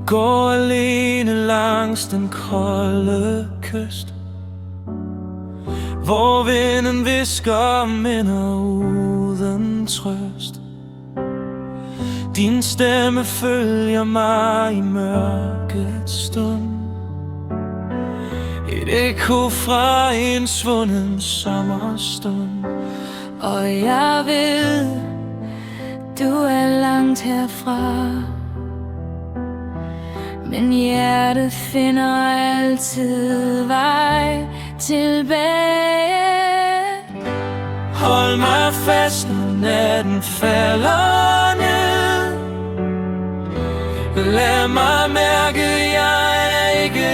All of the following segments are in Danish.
går alene langs den kolde kyst, hvor vinden hvisker minder uden trøst. Din stemme følger mig i mørkets stund, et ekko fra en svunden sommerstund. Og jeg ved, du er langt herfra, men hjertet finder altid vej tilbage. Hold mig fast, når natten falder ned. Lad mig mærke, jeg er ikke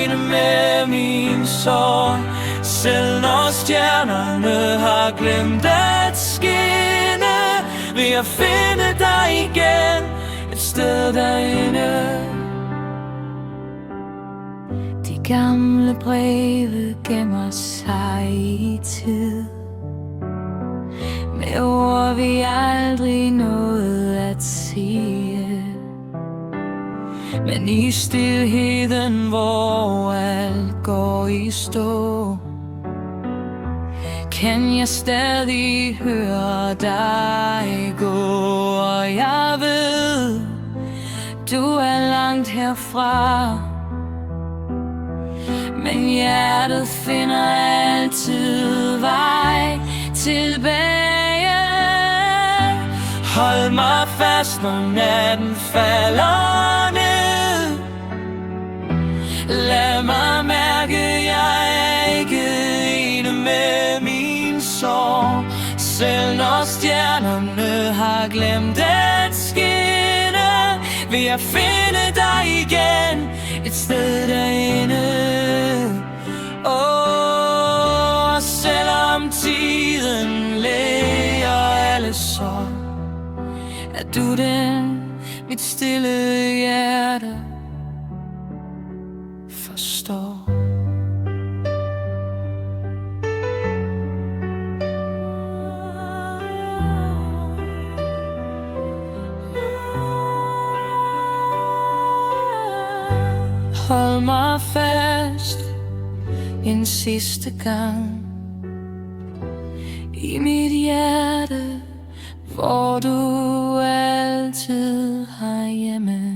ene med min sorg. Selv når stjernerne har glemt at skinne, vil jeg finde dig igen et sted derinde. De gamle breve gemmer sig i tid, med ord vi aldrig nåede at sige. Men i stilheden, hvor alt går i stå, kan jeg stadig høre dig gå. Og jeg ved, du er langt herfra, men hjertet finder altid vej tilbage. Hold mig fast, når natten falder ned. Lad mig mærke, jeg er ikke ene med min sorg. Selv når stjernerne har glemt at skinne, vil jeg finde dig igen et sted derinde. Og selvom tiden læger alle sorg, er du den, mit stille hjerte forstår. Hold mig fast en sidste gang i mit hjerte, hvor du altid har hjemme.